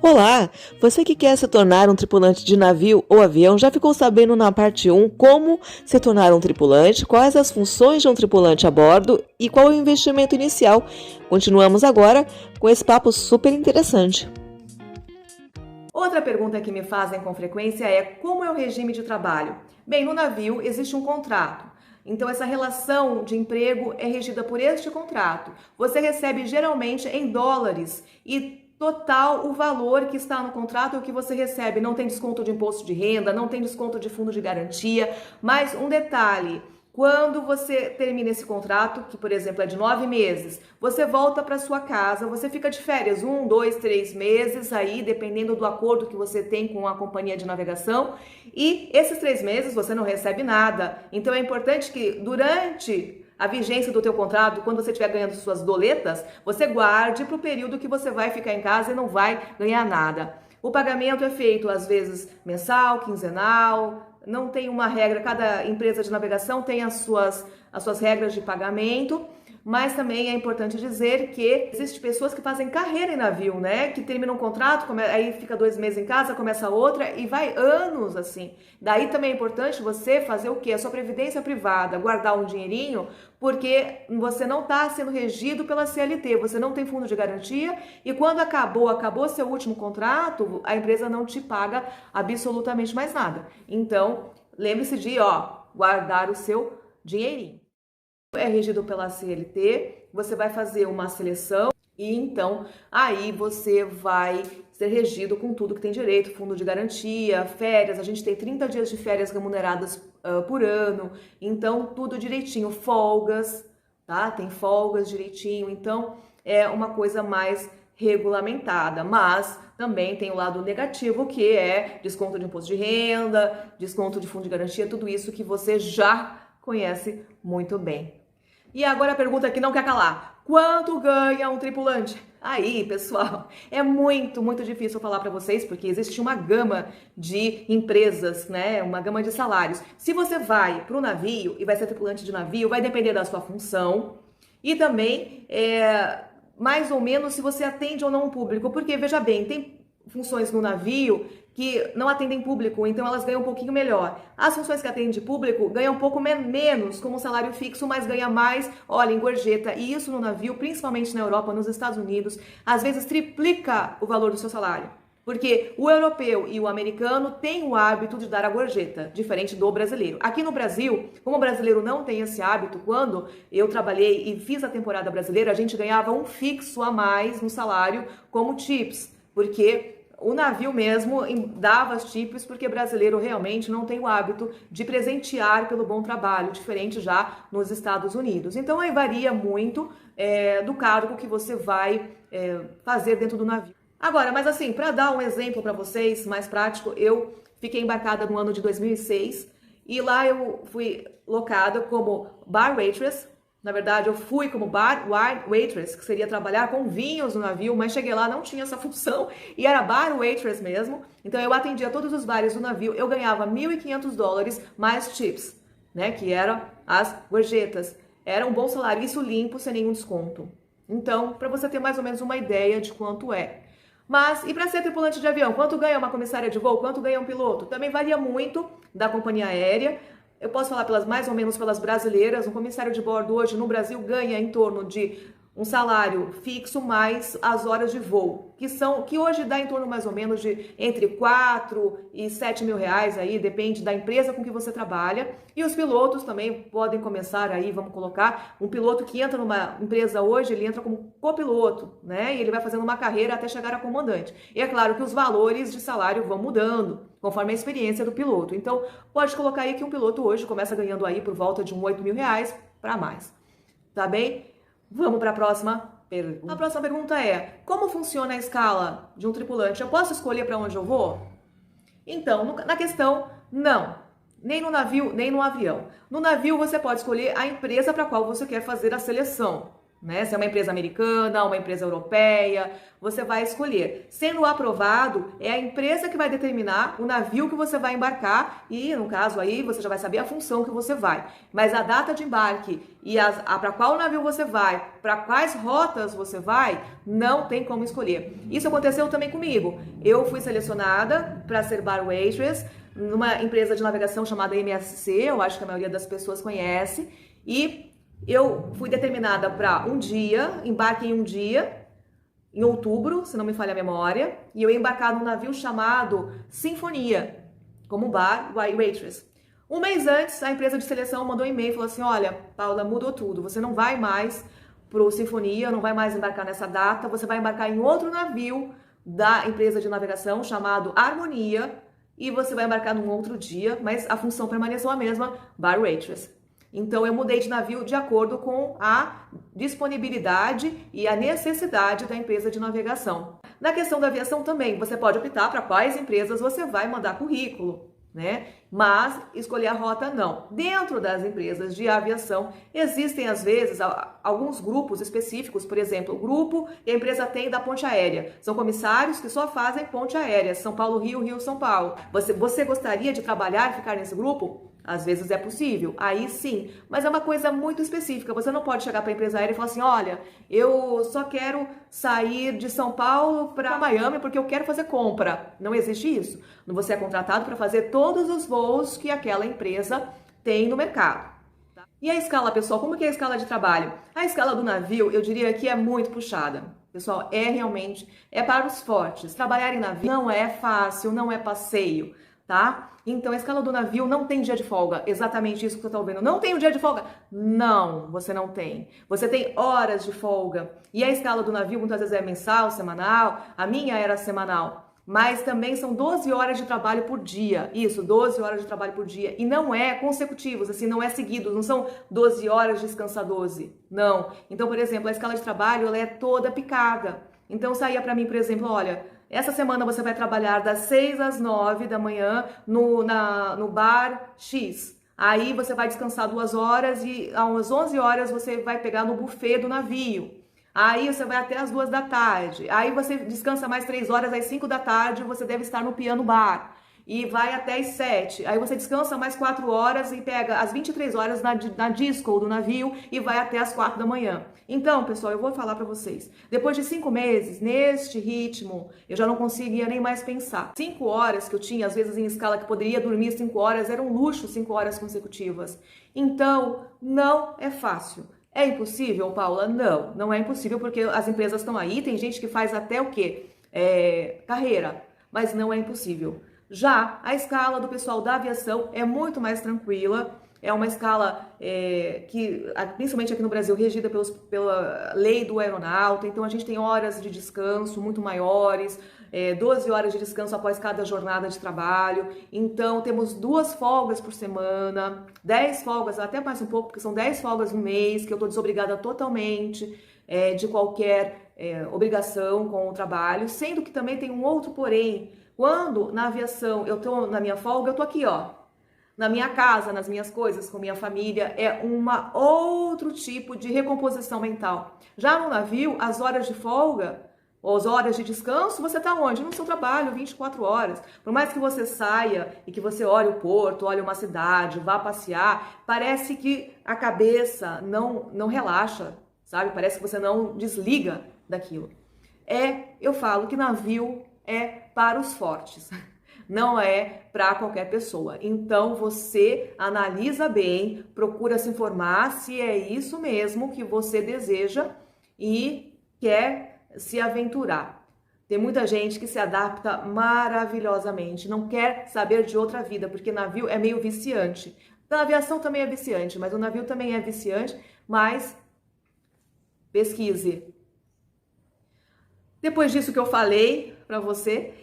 Olá! Você que quer se tornar um tripulante de navio ou avião já ficou sabendo na parte 1 como se tornar um tripulante, quais as funções de um tripulante a bordo e qual é o investimento inicial. Continuamos agora com esse papo super interessante. Outra pergunta que me fazem com frequência é: como é o regime de trabalho? Bem, no navio existe um contrato. Então, essa relação de emprego é regida por este contrato. Você recebe geralmente em dólares e total o valor que está no contrato é o que você recebe. Não tem desconto de imposto de renda, não tem desconto de fundo de garantia. Mas um detalhe: quando você termina esse contrato, que por exemplo é de 9 meses, você volta para sua casa, você fica de férias 1, 2, 3 meses, aí dependendo do acordo que você tem com a companhia de navegação, e esses 3 meses você não recebe nada. Então é importante que durante a vigência do teu contrato, quando você estiver ganhando suas doletas, você guarde para o período que você vai ficar em casa e não vai ganhar nada. O pagamento é feito às vezes mensal, quinzenal, não tem uma regra, cada empresa de navegação tem as suas regras de pagamento, mas também é importante dizer que existem pessoas que fazem carreira em navio, né? Que terminam um contrato, aí fica 2 meses em casa, começa outra e vai anos assim. Daí também é importante você fazer o quê? A sua previdência privada, guardar um dinheirinho, porque você não está sendo regido pela CLT, você não tem fundo de garantia e quando acabou seu último contrato, a empresa não te paga absolutamente mais nada. Então, lembre-se de, guardar o seu dinheirinho. É regido pela CLT, você vai fazer uma seleção e então aí você vai ser regido com tudo que tem direito, fundo de garantia, férias, a gente tem 30 dias de férias remuneradas por ano, então tudo direitinho, folgas, tá? Tem folgas direitinho, então é uma coisa mais regulamentada, mas também tem o lado negativo que é desconto de imposto de renda, desconto de fundo de garantia, tudo isso que você já conhece muito bem. E agora a pergunta que não quer calar: quanto ganha um tripulante? Aí, pessoal, é muito difícil falar para vocês, porque existe uma gama de empresas, né? Uma gama de salários. Se você vai para o navio e vai ser tripulante de navio, vai depender da sua função e também, mais ou menos, se você atende ou não o público. Porque, veja bem, tem funções no navio que não atendem público, então elas ganham um pouquinho melhor. As funções que atendem público ganham um pouco menos, como salário fixo, mas ganha mais, olha, em gorjeta. E isso no navio, principalmente na Europa, nos Estados Unidos, às vezes triplica o valor do seu salário. Porque o europeu e o americano têm o hábito de dar a gorjeta, diferente do brasileiro. Aqui no Brasil, como o brasileiro não tem esse hábito, quando eu trabalhei e fiz a temporada brasileira, a gente ganhava um fixo a mais no salário como tips, porque o navio mesmo dava as tips, porque brasileiro realmente não tem o hábito de presentear pelo bom trabalho, diferente já nos Estados Unidos. Então aí varia muito do cargo que você vai fazer dentro do navio. Agora, mas assim, para dar um exemplo para vocês mais prático, eu fiquei embarcada no ano de 2006 e lá eu fui locada como bar waitress. Na verdade, eu fui como bar waitress, que seria trabalhar com vinhos no navio, mas cheguei lá, não tinha essa função e era bar waitress mesmo. Então eu atendia todos os bares do navio, eu ganhava $1.500 mais tips, né, que eram as gorjetas. Era um bom salário, isso limpo, sem nenhum desconto. Então, para você ter mais ou menos uma ideia de quanto é. Mas, e para ser tripulante de avião, quanto ganha uma comissária de voo? Quanto ganha um piloto? Também varia muito da companhia aérea. Eu posso falar mais ou menos pelas brasileiras. Um comissário de bordo hoje no Brasil ganha em torno de um salário fixo mais as horas de voo, que hoje dá em torno mais ou menos de entre 4 e 7 mil reais, aí depende da empresa com que você trabalha. E os pilotos também podem começar aí, vamos colocar, um piloto que entra numa empresa hoje, ele entra como copiloto, né? E ele vai fazendo uma carreira até chegar a comandante. E é claro que os valores de salário vão mudando conforme a experiência do piloto. Então, pode colocar aí que um piloto hoje começa ganhando aí por volta de uns 8 mil reais para mais. Tá bem? Vamos para a próxima pergunta. A próxima pergunta é: como funciona a escala de um tripulante? Eu posso escolher para onde eu vou? Então, na questão, não. Nem no navio, nem no avião. No navio, você pode escolher a empresa para a qual você quer fazer a seleção. né? Se é uma empresa americana, uma empresa europeia, você vai escolher. Sendo aprovado, é a empresa que vai determinar o navio que você vai embarcar e, no caso aí, você já vai saber a função que você vai. Mas a data de embarque e para qual navio você vai, para quais rotas você vai, não tem como escolher. Isso aconteceu também comigo. Eu fui selecionada para ser bar waitress numa empresa de navegação chamada MSC, eu acho que a maioria das pessoas conhece, e eu fui determinada para um dia, embarque em um dia, em outubro, se não me falha a memória, e eu ia embarcar num navio chamado Sinfonia, como bar waitress. Um mês antes, a empresa de seleção mandou um e-mail e falou assim, olha, Paula, mudou tudo, você não vai mais pro Sinfonia, não vai mais embarcar nessa data, você vai embarcar em outro navio da empresa de navegação chamado Harmonia, e você vai embarcar num outro dia, mas a função permaneceu a mesma, bar waitress. Então, eu mudei de navio de acordo com a disponibilidade e a necessidade da empresa de navegação. Na questão da aviação também, você pode optar para quais empresas você vai mandar currículo, né? Mas escolher a rota não. Dentro das empresas de aviação, existem às vezes alguns grupos específicos, por exemplo, o grupo que a empresa tem da ponte aérea. São comissários que só fazem ponte aérea, São Paulo-Rio, Rio-São Paulo. Você gostaria de trabalhar e ficar nesse grupo? Às vezes é possível, aí sim, mas é uma coisa muito específica. Você não pode chegar para a empresa aérea e falar assim, olha, eu só quero sair de São Paulo para Miami porque eu quero fazer compra. Não existe isso. Você é contratado para fazer todos os voos que aquela empresa tem no mercado. E a escala, pessoal, como que é a escala de trabalho? A escala do navio, eu diria que é muito puxada. Pessoal, é para os fortes. Trabalhar em navio não é fácil, não é passeio, tá? Então, a escala do navio não tem dia de folga. Exatamente isso que você está ouvindo. Não tem um dia de folga? Não, você não tem. Você tem horas de folga. E a escala do navio muitas vezes é mensal, semanal. A minha era semanal. Mas também são 12 horas de trabalho por dia. Isso, 12 horas de trabalho por dia. E não é consecutivos, assim, não é seguidos. Não são 12 horas, descansa 12. Não. Então, por exemplo, a escala de trabalho ela é toda picada. Então, saía para mim, por exemplo, olha, essa semana você vai trabalhar das 6 às 9 da manhã no bar X. Aí você vai descansar 2 horas e às 11 horas você vai pegar no buffet do navio. Aí você vai até as 2 da tarde. Aí você descansa mais 3 horas, às 5 da tarde você deve estar no piano bar. E vai até as 7. Aí você descansa mais 4 horas e pega as 23 horas na disco do navio e vai até as 4 da manhã. Então, pessoal, eu vou falar para vocês. Depois de 5 meses, neste ritmo, eu já não conseguia nem mais pensar. 5 horas que eu tinha, às vezes em escala que poderia dormir 5 horas, era um luxo 5 horas consecutivas. Então, não é fácil. É impossível, Paula? Não, não é impossível porque as empresas estão aí, tem gente que faz até o quê? Carreira, mas não é impossível. Já a escala do pessoal da aviação é muito mais tranquila, é uma escala que, principalmente aqui no Brasil, regida pela lei do aeronauta, então a gente tem horas de descanso muito maiores, 12 horas de descanso após cada jornada de trabalho, então temos 2 folgas por semana, 10 folgas, até mais um pouco, porque são 10 folgas no mês, que eu estou desobrigada totalmente de qualquer obrigação com o trabalho, sendo que também tem um outro porém. Quando na aviação eu tô na minha folga, eu tô aqui, ó, na minha casa, nas minhas coisas, com minha família, é outro tipo de recomposição mental. Já no navio, as horas de folga, ou as horas de descanso, você tá onde? No seu trabalho, 24 horas. Por mais que você saia e que você olhe o porto, olhe uma cidade, vá passear, parece que a cabeça não relaxa, sabe? Parece que você não desliga daquilo. Eu falo que navio é para os fortes, não é para qualquer pessoa. Então você analisa bem, procura se informar se é isso mesmo que você deseja e quer se aventurar. Tem muita gente que se adapta maravilhosamente, não quer saber de outra vida, porque navio é meio viciante. A aviação também é viciante, mas o navio também é viciante, mas pesquise. Depois disso que eu falei para você,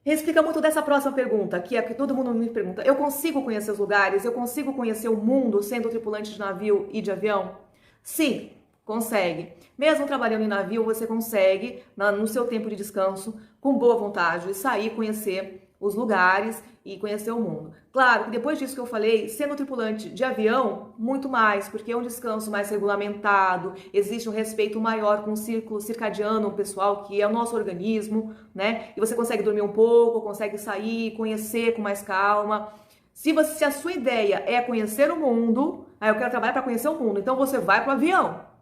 explica muito dessa próxima pergunta, que é que todo mundo me pergunta. Eu consigo conhecer os lugares? Eu consigo conhecer o mundo sendo tripulante de navio e de avião? Sim, consegue. Mesmo trabalhando em navio, você consegue, no seu tempo de descanso, com boa vontade, sair, conhecer os lugares e conhecer o mundo. Claro que depois disso que eu falei, sendo tripulante de avião, muito mais, porque é um descanso mais regulamentado, existe um respeito maior com o círculo circadiano pessoal, que é o nosso organismo, né? E você consegue dormir um pouco, consegue sair, conhecer com mais calma. Se a sua ideia é conhecer o mundo, eu quero trabalhar para conhecer o mundo, então você vai para o avião.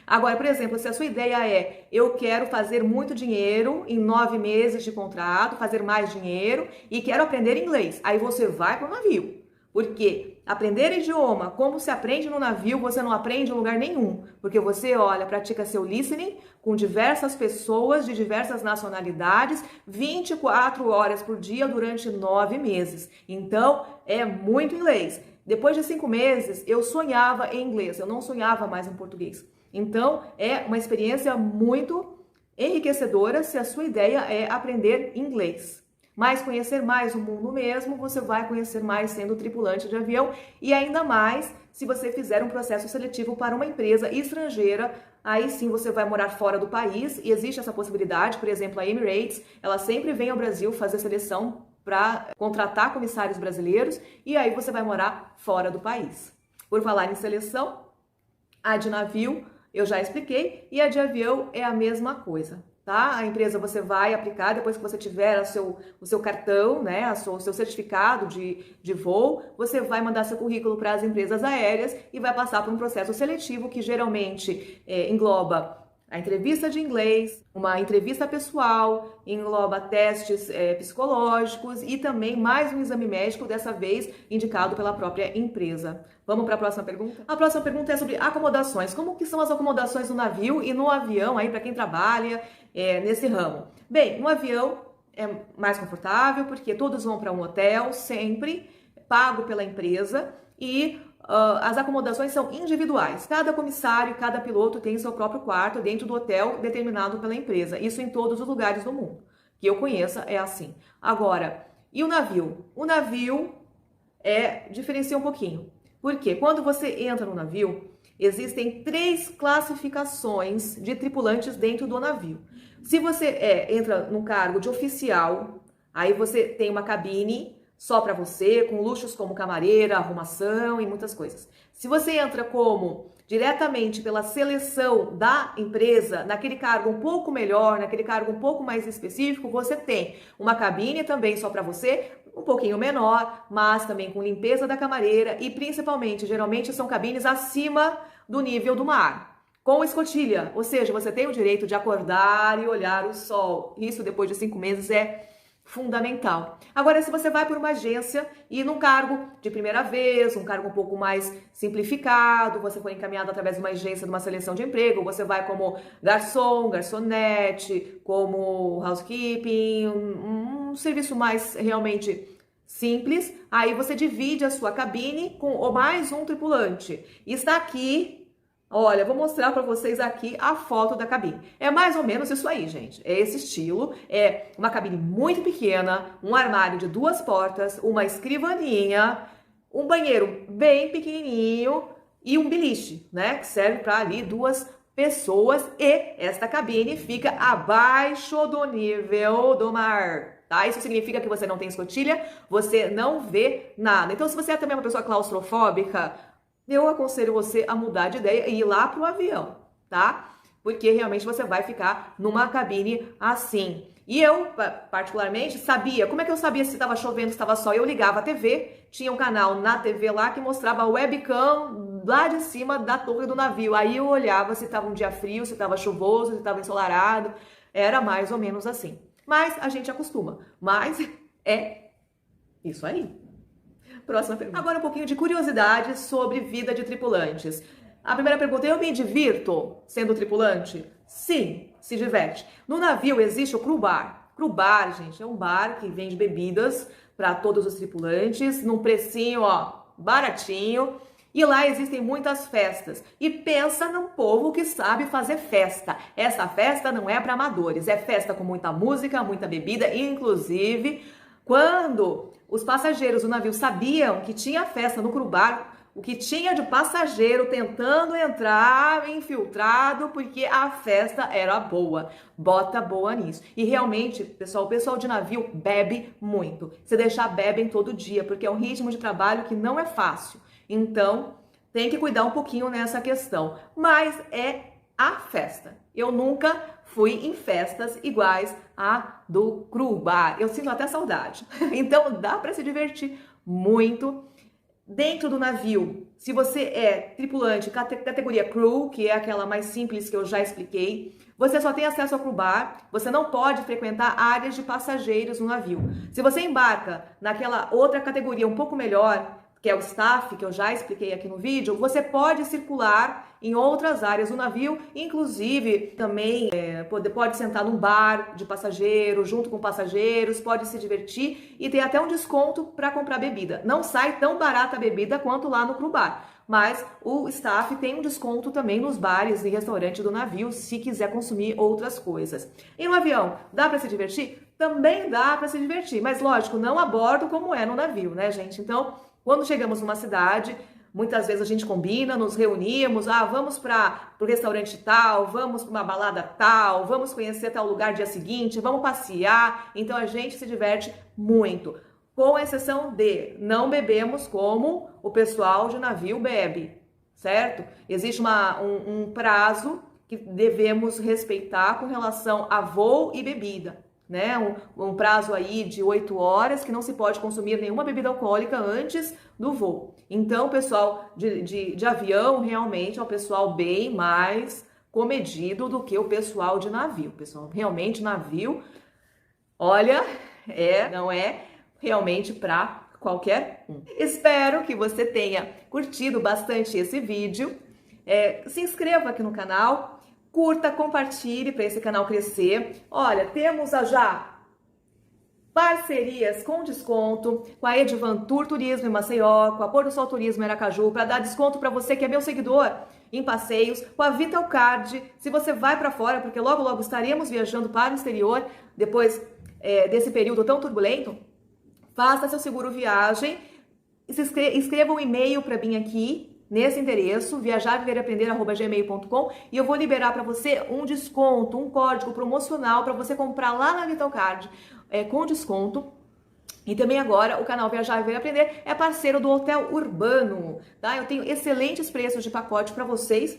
Agora, por exemplo, se a sua ideia é eu quero fazer muito dinheiro em 9 meses de contrato, fazer mais dinheiro e quero aprender inglês, aí você vai para o navio. Porque aprender idioma, como se aprende no navio, você não aprende em lugar nenhum. Porque você olha, pratica seu listening com diversas pessoas de diversas nacionalidades, 24 horas por dia durante 9 meses. Então, é muito inglês. Depois de 5 meses, eu sonhava em inglês, eu não sonhava mais em português. Então, é uma experiência muito enriquecedora se a sua ideia é aprender inglês. Mas conhecer mais o mundo mesmo, você vai conhecer mais sendo tripulante de avião e ainda mais se você fizer um processo seletivo para uma empresa estrangeira, aí sim você vai morar fora do país e existe essa possibilidade, por exemplo, a Emirates, ela sempre vem ao Brasil fazer seleção para contratar comissários brasileiros e aí você vai morar fora do país. Por falar em seleção, a de navio eu já expliquei e a de avião é a mesma coisa, tá? A empresa você vai aplicar depois que você tiver o seu cartão, né, o seu certificado de voo, você vai mandar seu currículo para as empresas aéreas e vai passar por um processo seletivo que geralmente engloba a entrevista de inglês, uma entrevista pessoal, engloba testes psicológicos e também mais um exame médico, dessa vez indicado pela própria empresa. Vamos para a próxima pergunta? A próxima pergunta é sobre acomodações. Como que são as acomodações no navio e no avião, aí para quem trabalha nesse ramo? Bem, no avião é mais confortável porque todos vão para um hotel, sempre, pago pela empresa e as acomodações são individuais. Cada comissário, cada piloto tem seu próprio quarto dentro do hotel determinado pela empresa. Isso em todos os lugares do mundo. Que eu conheça é assim. Agora, e o navio? O navio diferencia um pouquinho. Porque quando você entra no navio, existem 3 classificações de tripulantes dentro do navio. Se você entra no cargo de oficial, aí você tem uma cabine só para você, com luxos como camareira, arrumação e muitas coisas. Se você entra como diretamente pela seleção da empresa, naquele cargo um pouco melhor, naquele cargo um pouco mais específico, você tem uma cabine também só para você, um pouquinho menor, mas também com limpeza da camareira e principalmente, geralmente são cabines acima do nível do mar, com escotilha, ou seja, você tem o direito de acordar e olhar o sol. Isso depois de 5 meses é fundamental. Agora, se você vai por uma agência e num cargo de primeira vez, um cargo um pouco mais simplificado, você foi encaminhado através de uma agência de uma seleção de emprego, você vai como garçom, garçonete, como housekeeping, um serviço mais realmente simples, aí você divide a sua cabine com mais um tripulante. Está aqui. Olha, vou mostrar para vocês aqui a foto da cabine. É mais ou menos isso aí, gente. É esse estilo. É uma cabine muito pequena, um armário de 2 portas, uma escrivaninha, um banheiro bem pequenininho e um beliche, né? Que serve para ali 2 pessoas. E esta cabine fica abaixo do nível do mar. Tá? Isso significa que você não tem escotilha, você não vê nada. Então, se você é também uma pessoa claustrofóbica, eu aconselho você a mudar de ideia e ir lá pro avião, tá? Porque realmente você vai ficar numa cabine assim. E eu, particularmente, sabia. Como é que eu sabia se estava chovendo, se estava sol? Eu ligava a TV, tinha um canal na TV lá que mostrava a webcam lá de cima da torre do navio. Aí eu olhava se estava um dia frio, se estava chuvoso, se estava ensolarado. Era mais ou menos assim. Mas a gente acostuma. Mas é isso aí. Próxima pergunta. Agora um pouquinho de curiosidade sobre vida de tripulantes. A primeira pergunta, eu me divirto sendo tripulante? Sim, se diverte. No navio existe o crew bar. Crew bar, gente, é um bar que vende bebidas para todos os tripulantes, num precinho, ó, baratinho. E lá existem muitas festas. E pensa num povo que sabe fazer festa. Essa festa não é para amadores, é festa com muita música, muita bebida, inclusive quando os passageiros do navio sabiam que tinha festa no crew bar, O que tinha de passageiro tentando entrar infiltrado porque a festa era boa. Bota boa nisso. E realmente, pessoal, o pessoal de navio bebe muito. Se deixar, bebem todo dia, porque é um ritmo de trabalho que não é fácil. Então, tem que cuidar um pouquinho nessa questão. Mas é a festa. Eu nunca fui em festas iguais a do Cru Bar. Eu sinto até saudade. Então, dá para se divertir muito. Dentro do navio, se você é tripulante categoria crew, que é aquela mais simples que eu já expliquei, você só tem acesso ao crew bar, você não pode frequentar áreas de passageiros no navio. Se você embarca naquela outra categoria um pouco melhor, que é o staff, que eu já expliquei aqui no vídeo, você pode circular em outras áreas do navio, inclusive também pode sentar num bar de passageiro, junto com passageiros, pode se divertir e tem até um desconto para comprar bebida. Não sai tão barata a bebida quanto lá no crew bar, mas o staff tem um desconto também nos bares e restaurantes do navio, se quiser consumir outras coisas. E no avião, dá para se divertir? Também dá para se divertir, mas lógico, não a bordo como é no navio, né, gente? Então, quando chegamos numa cidade, muitas vezes a gente combina, nos reunimos, vamos para o restaurante tal, vamos para uma balada tal, vamos conhecer tal lugar dia seguinte, vamos passear. Então a gente se diverte muito, com exceção de não bebemos como o pessoal de navio bebe, certo? Existe um prazo que devemos respeitar com relação a voo e bebida. Né? Um prazo aí de 8 horas que não se pode consumir nenhuma bebida alcoólica antes do voo. Então, o pessoal de avião realmente é um pessoal bem mais comedido do que o pessoal de navio. Pessoal, realmente navio, olha, não é realmente para qualquer um. Espero que você tenha curtido bastante esse vídeo. Se inscreva aqui no canal. Curta, compartilhe para esse canal crescer. Olha, temos já parcerias com desconto com a Edvantur Turismo em Maceió, com a Pôr do Sol Turismo em Aracaju, para dar desconto para você que é meu seguidor em passeios, com a Vitalcard, se você vai para fora, porque logo logo estaremos viajando para o exterior, depois desse período tão turbulento, faça seu seguro viagem, escreva um e-mail para mim aqui, nesse endereço, viajarvivereaprender@gmail.com, e eu vou liberar para você um desconto, um código promocional para você comprar lá na Vitalcard com desconto. E também agora o canal Viajar Viver Aprender é parceiro do Hotel Urbano, tá? Eu tenho excelentes preços de pacote para vocês.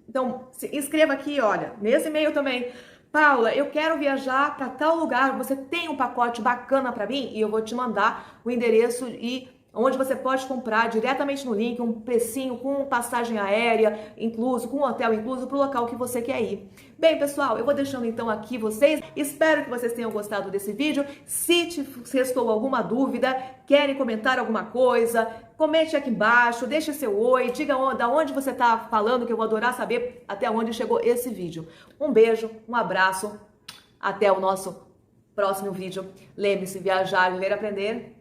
Então, se inscreva aqui, olha, nesse e-mail também. Paula, eu quero viajar para tal lugar, você tem um pacote bacana para mim? E eu vou te mandar o endereço e onde você pode comprar diretamente no link um precinho com passagem aérea incluso, com hotel incluso para o local que você quer ir. Bem, pessoal, eu vou deixando então aqui vocês. Espero que vocês tenham gostado desse vídeo. Se te restou alguma dúvida, querem comentar alguma coisa, comente aqui embaixo, deixe seu oi, diga da onde você está falando, que eu vou adorar saber até onde chegou esse vídeo. Um beijo, um abraço, até o nosso próximo vídeo. Lembre-se, viajar, viver, aprender.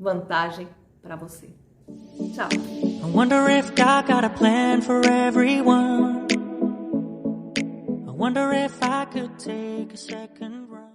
Vantagem para você. Tchau. I wonder if God got a plan for everyone. I wonder if I could take a second run.